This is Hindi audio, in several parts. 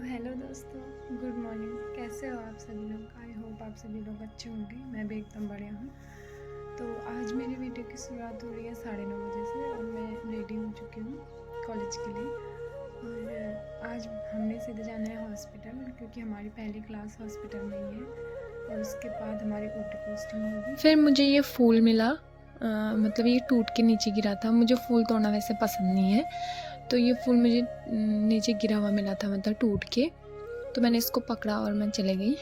तो हेलो दोस्तों, गुड मॉर्निंग। कैसे हो आप सभी लोग? आई होप आप सभी लोग अच्छे होंगे। मैं भी एकदम बढ़िया हूँ। तो आज मेरी वीडियो की शुरुआत हो रही है 9:30 बजे से और मैं रेडी हो चुकी हूँ कॉलेज के लिए। और आज हमने सीधे जाना है हॉस्पिटल, क्योंकि हमारी पहली क्लास हॉस्पिटल में ही है और उसके बाद हमारी ओटी पोस्टिंग होगी। फिर मुझे ये फूल मिला, मतलब ये टूट के नीचे गिरा था। मुझे फूल तोड़ना वैसे पसंद नहीं है, तो ये फूल मुझे नीचे गिरा हुआ मिला था, मतलब टूट के। तो मैंने इसको पकड़ा और मैं चले गई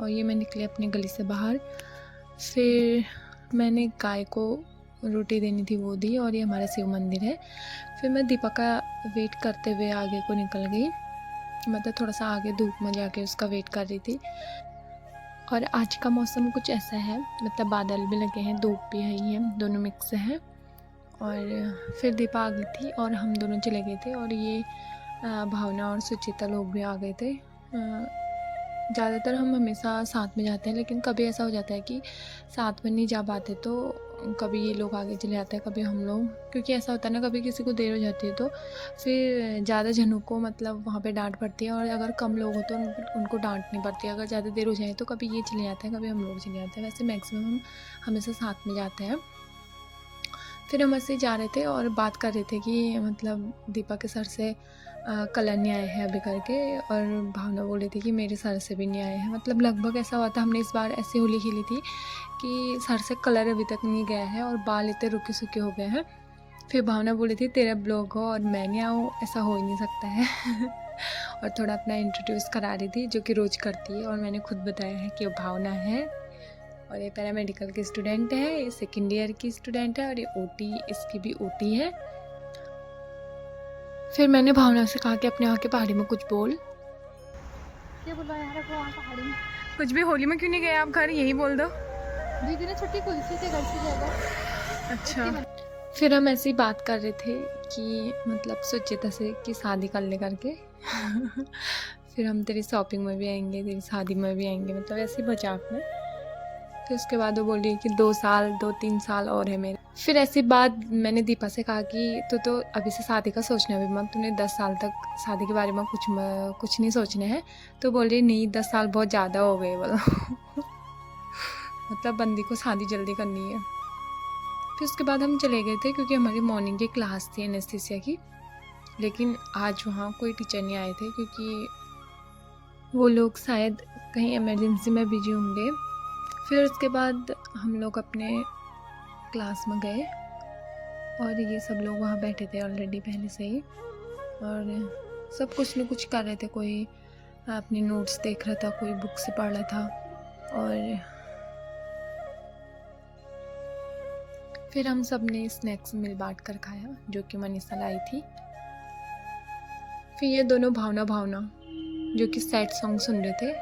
और ये मैं निकली अपनी गली से बाहर। फिर मैंने गाय को रोटी देनी थी, वो दी, और ये हमारा शिव मंदिर है। फिर मैं दीपक का वेट करते हुए आगे को निकल गई, मतलब थोड़ा सा आगे धूप में जाके उसका वेट कर रही थी। और आज का मौसम कुछ ऐसा है, मतलब बादल भी लगे हैं, धूप भी है, ये दोनों मिक्स है। और फिर दीपा आ गई थी और हम दोनों चले गए थे, और ये भावना और सुचिता लोग भी आ गए थे। ज़्यादातर हम हमेशा साथ में जाते हैं, लेकिन कभी ऐसा हो जाता है कि साथ में नहीं जा पाते, तो कभी ये लोग आगे चले जाते हैं, कभी हम लोग। क्योंकि ऐसा होता है ना, कभी किसी को देर हो जाती है तो फिर ज़्यादा जनों को मतलब वहाँ पे डांट पड़ती है, और अगर कम लोग हो तो उनको डांट नहीं पड़ती है। अगर ज़्यादा देर हो जाए तो कभी ये चले जाते हैं, कभी हम लोग चले जाते हैं। वैसे मैक्सिमम हम हमेशा साथ में जाते हैं। फिर हम ऐसे जा रहे थे और बात कर रहे थे कि मतलब दीपा के सर से कलर नहीं आए हैं अभी करके, और भावना बोल रही थी कि मेरे सर से भी नहीं आए हैं। मतलब लगभग ऐसा हुआ था, हमने इस बार ऐसी होली खेली थी कि सर से कलर अभी तक नहीं गया है और बाल इतने रुके सूखे हो गए हैं। फिर भावना बोल रही थी तेरा ब्लॉग हो और मैं नहीं आऊँ, ऐसा हो ही नहीं सकता है। और थोड़ा अपना इंट्रोड्यूस करा रही थी, जो कि रोज़ करती है। और मैंने खुद बताया है कि वो भावना है, और ये पैरामेडिकल की स्टूडेंट है, ये सेकेंड ईयर की स्टूडेंट है, और ये ओटी, इसकी भी ओटी है। फिर मैंने भावना से कहा कि अपने यहाँ के पहाड़ी में कुछ बोल। क्या बोला यार को वहाँ पहाड़ी में? कुछ भी। होली में क्यों नहीं गए आप घर? यही बोल दो। दीदी ने छुट्टी कुल्फी के घर से जाएगा। अच्छा। फिर हम ऐसी बात कर रहे थे कि मतलब सुचिता से कि शादी कर ले करके। फिर हम तेरी शॉपिंग में भी आएंगे, तेरी शादी में भी आएंगे, मतलब ऐसी मजाक में। फिर उसके बाद वो बोल रही है कि 2-3 साल और है मेरे। फिर ऐसी बात मैंने दीपा से कहा कि तो अभी से शादी का सोचना भी मत, तूने 10 साल तक शादी के बारे में कुछ नहीं सोचना है। तो बोल रही नहीं, 10 साल बहुत ज़्यादा हो गए बोलो। मतलब बंदी को शादी जल्दी करनी है। फिर उसके बाद हम चले गए थे, क्योंकि हमारी मॉर्निंग की क्लास थी एनेस्थीसिया की। लेकिन आज वहाँ कोई टीचर नहीं आए थे, क्योंकि वो लोग शायद कहीं इमरजेंसी में बिजी होंगे। फिर उसके बाद हम लोग अपने क्लास में गए, और ये सब लोग वहाँ बैठे थे ऑलरेडी पहले से ही, और सब कुछ न कुछ कर रहे थे। कोई अपने नोट्स देख रहा था, कोई बुक से पढ़ रहा था। और फिर हम सब ने स्नैक्स मिल बांट कर खाया, जो कि मनीषा लाई थी। फिर ये दोनों भावना भावना जो कि सैड सॉन्ग सुन रहे थे,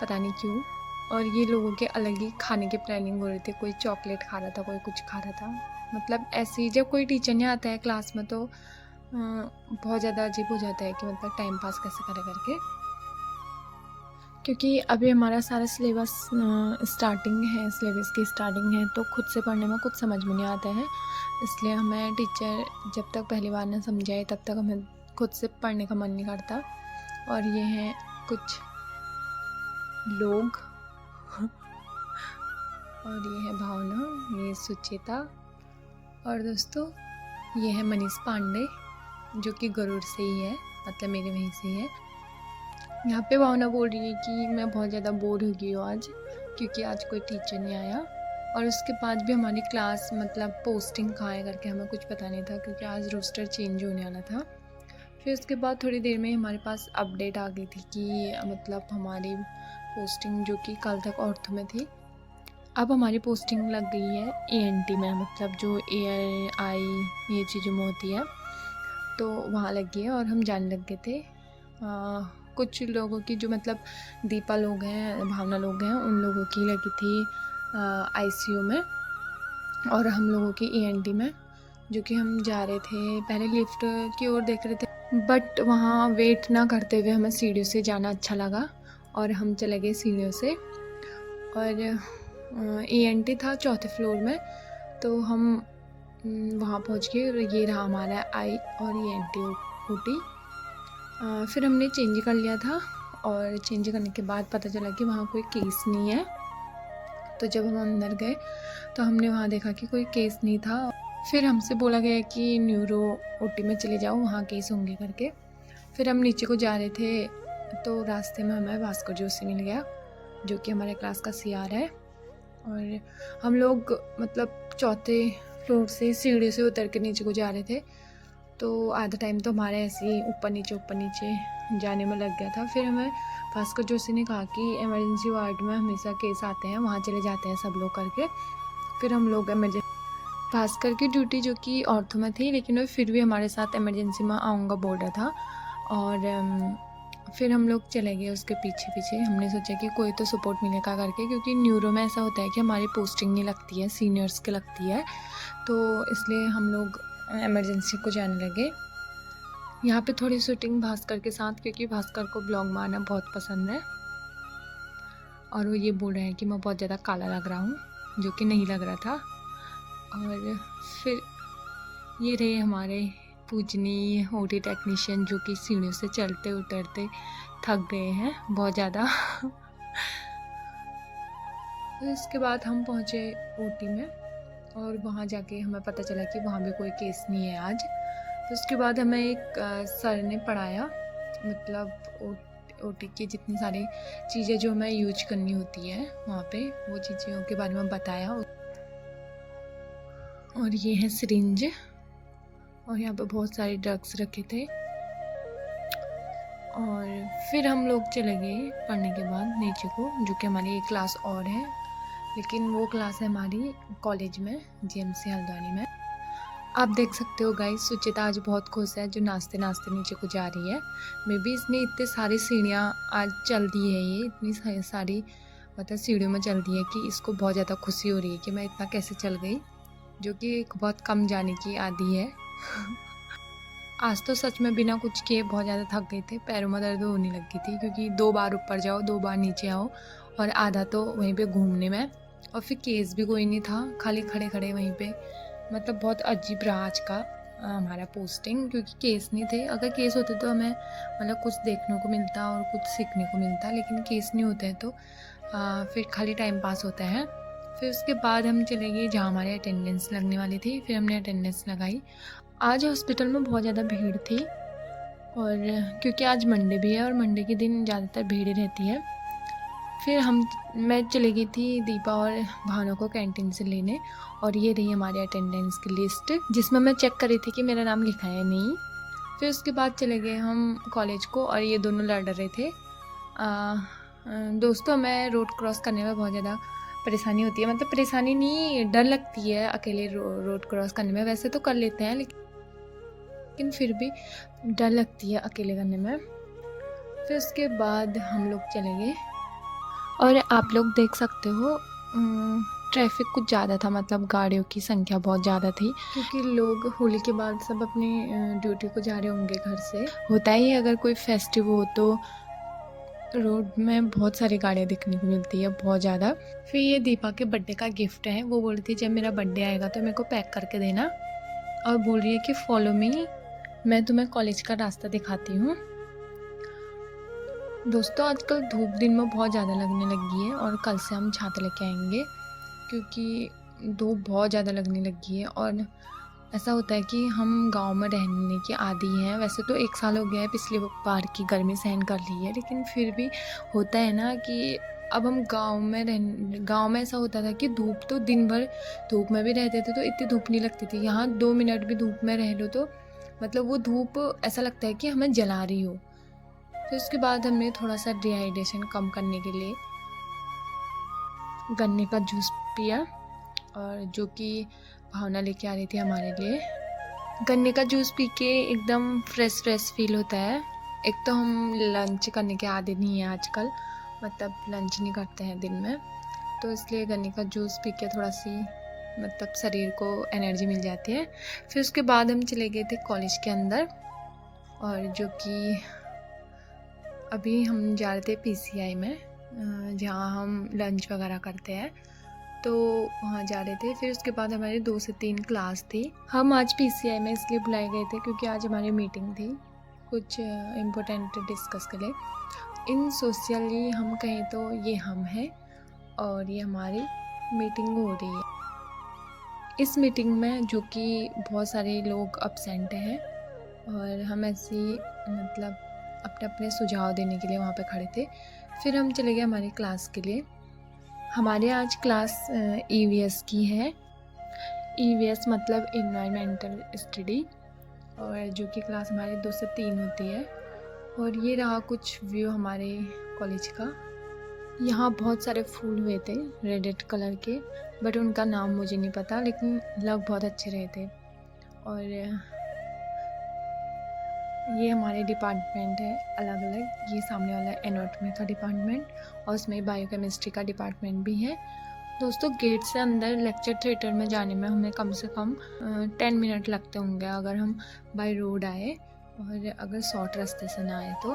पता नहीं क्यों। और ये लोगों के अलग ही खाने की प्लानिंग हो रही थी, कोई चॉकलेट खा रहा था, कोई कुछ खा रहा था। मतलब ऐसे ही जब कोई टीचर नहीं आता है क्लास में तो बहुत ज़्यादा अजीब हो जाता है कि मतलब टाइम पास कैसे करे करके। क्योंकि अभी हमारा सारा सिलेबस स्टार्टिंग है, सिलेबस की स्टार्टिंग है, तो खुद से पढ़ने में कुछ समझ में नहीं आता है। इसलिए हमें टीचर जब तक पहली बार ना समझाए तब तक हमें खुद से पढ़ने का मन नहीं करता। और ये हैं कुछ लोग। और ये है भावना, ये सुचिता, और दोस्तों ये है मनीष पांडे, जो कि गरुड़ से ही है, मतलब मेरे वहीं से ही है। यहाँ पे भावना बोल रही है कि मैं बहुत ज़्यादा बोर हो गई हूँ आज, क्योंकि आज कोई टीचर नहीं आया। और उसके बाद भी हमारी क्लास मतलब पोस्टिंग कहाँ है करके हमें कुछ पता नहीं था, क्योंकि आज रोस्टर चेंज होने वाला था। फिर उसके बाद थोड़ी देर में हमारे पास अपडेट आ गई थी कि मतलब हमारी पोस्टिंग, जो कि कल तक ऑर्थो में थी, अब हमारी पोस्टिंग लग गई है एएनटी में, मतलब जो एयर आई ये चीज़ों में होती है, तो वहाँ लग गई है। और हम जाने लग गए थे। कुछ लोगों की, जो मतलब दीपा लोग हैं, भावना लोग हैं, उन लोगों की लगी थी आईसीयू में, और हम लोगों की ईएनटी में। जो कि हम जा रहे थे, पहले लिफ्ट की ओर देख रहे थे, बट वहाँ वेट ना करते हुए हमें सीढ़ियों से जाना अच्छा लगा, और हम चले गए सीढ़ियों से। और ईएनटी था 4थे फ्लोर में, तो हम वहाँ पहुँच गए। और ये रहा हमारा आई और ईएनटी ओटी। फिर हमने चेंज कर लिया था और चेंज करने के बाद पता चला कि वहाँ कोई केस नहीं है। तो जब हम अंदर गए तो हमने वहाँ देखा कि कोई केस नहीं था। फिर हमसे बोला गया कि न्यूरो ओटी में चले जाओ, वहाँ केस होंगे करके। फिर हम नीचे को जा रहे थे तो रास्ते में हमें भास्कर जोशी मिल गया, जो कि हमारे क्लास का सीआर है। और हम लोग मतलब चौथे फ्लोर से सीढ़ी से उतर के नीचे को जा रहे थे, तो आधा टाइम तो हमारे ऐसे ही ऊपर नीचे जाने में लग गया था। फिर हमें भास्कर जोशी ने कहा कि इमरजेंसी वार्ड में हमेशा केस आते हैं, वहाँ चले जाते हैं सब लोग करके। फिर हम लोग भास्कर की ड्यूटी जो कि ऑर्थो में थी, लेकिन वो फिर भी हमारे साथ इमरजेंसी में आऊँगा बोल रहा था। और फिर हम लोग चले गए उसके पीछे। हमने सोचा कि कोई तो सपोर्ट मिलेगा करके, क्योंकि न्यूरो में ऐसा होता है कि हमारी पोस्टिंग नहीं लगती है, सीनियर्स की लगती है, तो इसलिए हम लोग इमरजेंसी को जाने लगे। यहाँ पे थोड़ी शूटिंग भास्कर के साथ, क्योंकि भास्कर को ब्लॉग मारना बहुत पसंद है और वो ये बोल रहे हैं कि मैं बहुत ज़्यादा काला लग रहा हूँ, जो कि नहीं लग रहा था। और फिर ये रहे हमारे पूजनीय ओटी टेक्नीशियन, जो कि सीढ़ियों से चलते उतरते थक गए हैं बहुत ज़्यादा। तो इसके बाद हम पहुँचे ओटी में और वहाँ जाके हमें पता चला कि वहाँ भी कोई केस नहीं है आज। तो उसके बाद हमें एक सर ने पढ़ाया, मतलब ओटी की जितनी सारी चीज़ें जो हमें यूज करनी होती है वहाँ पे, वो चीज़ों के बारे में बताया। और ये है सिरिंज, और यहाँ पे बहुत सारे ड्रग्स रखे थे। और फिर हम लोग चले गए पढ़ने के बाद नीचे को, जो कि हमारी एक क्लास और है, लेकिन वो क्लास है हमारी कॉलेज में, जीएमसी हल्द्वानी में। आप देख सकते हो गाइस, सुचिता आज बहुत खुश है, जो नाचते नाचते नीचे को जा रही है। मे बी इसने इतने सारी सीढ़ियाँ आज चल दी है, ये इतनी सारी मतलब सीढ़ियों में चल दी है कि इसको बहुत ज़्यादा खुशी हो रही है कि मैं इतना कैसे चल गई, जो कि एक बहुत कम जाने की आदि है। आज तो सच में बिना कुछ किए बहुत ज़्यादा थक गए थे, पैरों में दर्द होने लगी थी, क्योंकि 2 बार ऊपर जाओ 2 बार नीचे आओ और आधा तो वहीं पे घूमने में। और फिर केस भी कोई नहीं था, खाली खड़े खड़े वहीं पे, मतलब बहुत अजीब रहा आज का हमारा पोस्टिंग, क्योंकि केस नहीं थे। अगर केस होते तो हमें मतलब कुछ देखने को मिलता और कुछ सीखने को मिलता, लेकिन केस नहीं होते हैं तो फिर खाली टाइम पास होता है। फिर उसके बाद हम चले गए जहाँ हमारे अटेंडेंस लगने वाली थी, फिर हमने अटेंडेंस लगाई। आज हॉस्पिटल में बहुत ज़्यादा भीड़ थी, और क्योंकि आज मंडे भी है और मंडे के दिन ज़्यादातर भीड़ रहती है। फिर मैं चली गई थी दीपा और भानु को कैंटीन से लेने, और ये रही हमारी अटेंडेंस की लिस्ट, जिसमें मैं चेक कर रही थी कि मेरा नाम लिखा है नहीं। फिर उसके बाद चले गए हम कॉलेज को, और ये दोनों लड़ रहे थे। दोस्तों, मैं रोड क्रॉस करने में बहुत ज़्यादा परेशानी होती है, मतलब परेशानी नहीं, डर लगती है अकेले रोड क्रॉस करने में। वैसे तो कर लेते हैं, लेकिन फिर भी डर लगती है अकेले करने में। फिर उसके बाद हम लोग चले गए, और आप लोग देख सकते हो ट्रैफिक कुछ ज़्यादा था, मतलब गाड़ियों की संख्या बहुत ज़्यादा थी, क्योंकि लोग होली के बाद सब अपनी ड्यूटी को जा रहे होंगे घर से। होता ही अगर कोई फेस्टिव हो तो रोड में बहुत सारी गाड़ियाँ दिखने को मिलती है, बहुत ज़्यादा। फिर ये दीपा के बर्थडे का गिफ्ट है, वो बोल रही थी जब मेरा बर्थडे आएगा तो मेरे को पैक करके देना, और बोल रही है कि फॉलो मी, मैं तुम्हें कॉलेज का रास्ता दिखाती हूँ। दोस्तों, आजकल धूप दिन में बहुत ज़्यादा लगने लगी है, और कल से हम छाता लेके आएंगे, क्योंकि धूप बहुत ज़्यादा लगने लगी है। और ऐसा होता है कि हम गांव में रहने की आदी हैं। वैसे तो 1 साल हो गया है पिछली बार की गर्मी सहन कर ली है, लेकिन फिर भी होता है ना कि अब हम गांव में ऐसा होता था कि धूप तो दिन भर धूप में भी रहते थे तो इतनी धूप नहीं लगती थी। यहाँ 2 मिनट भी धूप में रह लो तो मतलब वो धूप ऐसा लगता है कि हमें जला रही हो। फिर उसके बाद हमने थोड़ा सा डिहाइड्रेशन कम करने के लिए गन्ने का जूस पिया, और जो कि भावना लेके आ रही थी हमारे लिए। गन्ने का जूस पी के एकदम फ्रेश फील होता है। एक तो हम लंच करने के आदि नहीं है आजकल, मतलब लंच नहीं करते हैं दिन में, तो इसलिए गन्ने का जूस पी के थोड़ा सी मतलब शरीर को एनर्जी मिल जाती है। फिर उसके बाद हम चले गए थे कॉलेज के अंदर, और जो कि अभी हम जा रहे थे पीसीआई में, जहाँ हम लंच वगैरह करते हैं, तो वहाँ जा रहे थे। फिर उसके बाद हमारी 2 से 3 क्लास थी। हम आज पीसीआई में इसलिए बुलाए गए थे क्योंकि आज हमारी मीटिंग थी कुछ इम्पोर्टेंट डिस्कस करें। इन सोशली हम कहें तो ये हम हैं और ये हमारी मीटिंग हो रही है। इस मीटिंग में जो कि बहुत सारे लोग अब्सेंट हैं और हम ऐसे ही मतलब अपने अपने सुझाव देने के लिए वहाँ पे खड़े थे। फिर हम चले गए हमारी क्लास के लिए। हमारे आज क्लास EVS की है। EVS मतलब इन्वायरमेंटल स्टडी, और जो कि क्लास हमारी 2 से 3 होती है। और ये रहा कुछ व्यू हमारे कॉलेज का। यहाँ बहुत सारे फूल हुए थे रेड कलर के, बट उनका नाम मुझे नहीं पता, लेकिन लग बहुत अच्छे रहे थे। और ये हमारे डिपार्टमेंट है अलग अलग। ये सामने वाला एनाटॉमी का डिपार्टमेंट और उसमें बायोकेमिस्ट्री का डिपार्टमेंट भी है। दोस्तों, गेट से अंदर लेक्चर थिएटर में जाने में हमें कम से कम 10 मिनट लगते होंगे अगर हम बाय रोड आए और अगर शॉर्ट रास्ते से ना आए तो।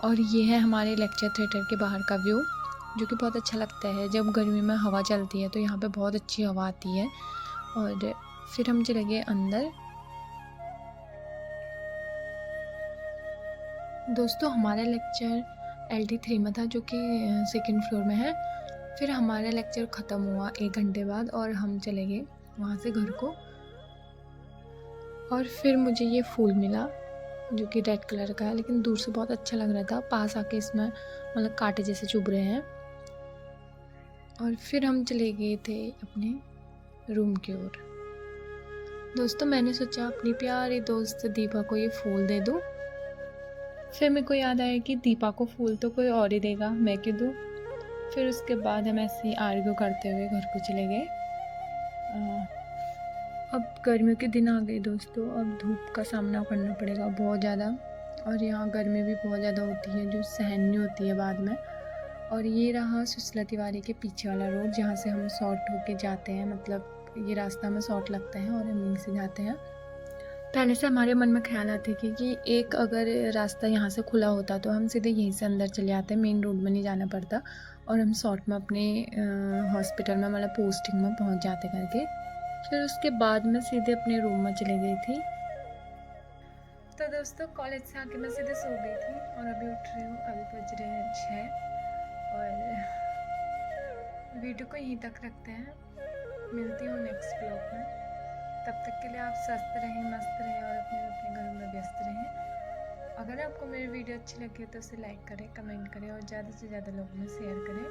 और ये है हमारे लेक्चर थिएटर के बाहर का व्यू, जो कि बहुत अच्छा लगता है। जब गर्मी में हवा चलती है तो यहाँ पे बहुत अच्छी हवा आती है। और फिर हम चले गए अंदर। दोस्तों, हमारा लेक्चर LT3 में था, जो कि सेकंड फ्लोर में है। फिर हमारा लेक्चर ख़त्म हुआ 1 घंटे बाद और हम चले गए वहाँ से घर को। और फिर मुझे ये फूल मिला जो कि रेड कलर का है, लेकिन दूर से बहुत अच्छा लग रहा था। पास आके इसमें मतलब कांटे जैसे चुभ रहे हैं। और फिर हम चले गए थे अपने रूम की ओर। दोस्तों, मैंने सोचा अपनी प्यारी दोस्त दीपा को ये फूल दे दूँ। फिर मेरे को याद आया कि दीपा को फूल तो कोई और ही देगा, मैं क्यों दूँ। फिर उसके बाद हम ऐसे ही आर्ग्यू करते हुए घर को चले गए। अब गर्मियों के दिन आ गए दोस्तों। अब धूप का सामना करना पड़ेगा बहुत ज़्यादा, और यहाँ गर्मी भी बहुत ज़्यादा होती है जो सहन नहीं होती है बाद में। और ये रहा सुशीला तिवारी के पीछे वाला रोड, जहाँ से हम शॉर्ट होके जाते हैं। मतलब ये रास्ता हमें शॉर्ट लगता है और हम यहीं से जाते हैं। पहले से हमारे मन में ख्याल आते कि एक अगर रास्ता यहाँ से खुला होता तो हम सीधे यहीं से अंदर चले आते, मेन रोड में नहीं जाना पड़ता, और हम शॉर्ट में अपने हॉस्पिटल में मतलब पोस्टिंग में पहुँच जाते करके। फिर उसके बाद मैं सीधे अपने रूम में चली गई थी। तो दोस्तों, कॉलेज से आके मैं सीधे सो गई थी और अभी उठ रही हूँ। अभी बज रहे हैं 6 और वीडियो को यहीं तक रखते हैं। मिलती हूँ नेक्स्ट ब्लॉग में। तब तक के लिए आप स्वस्थ रहें, मस्त रहें और अपने अपने घरों में व्यस्त रहें। अगर आपको मेरी वीडियो अच्छी लगी हो तो उसे लाइक करें, कमेंट करें और ज़्यादा से ज़्यादा लोगों में शेयर करें।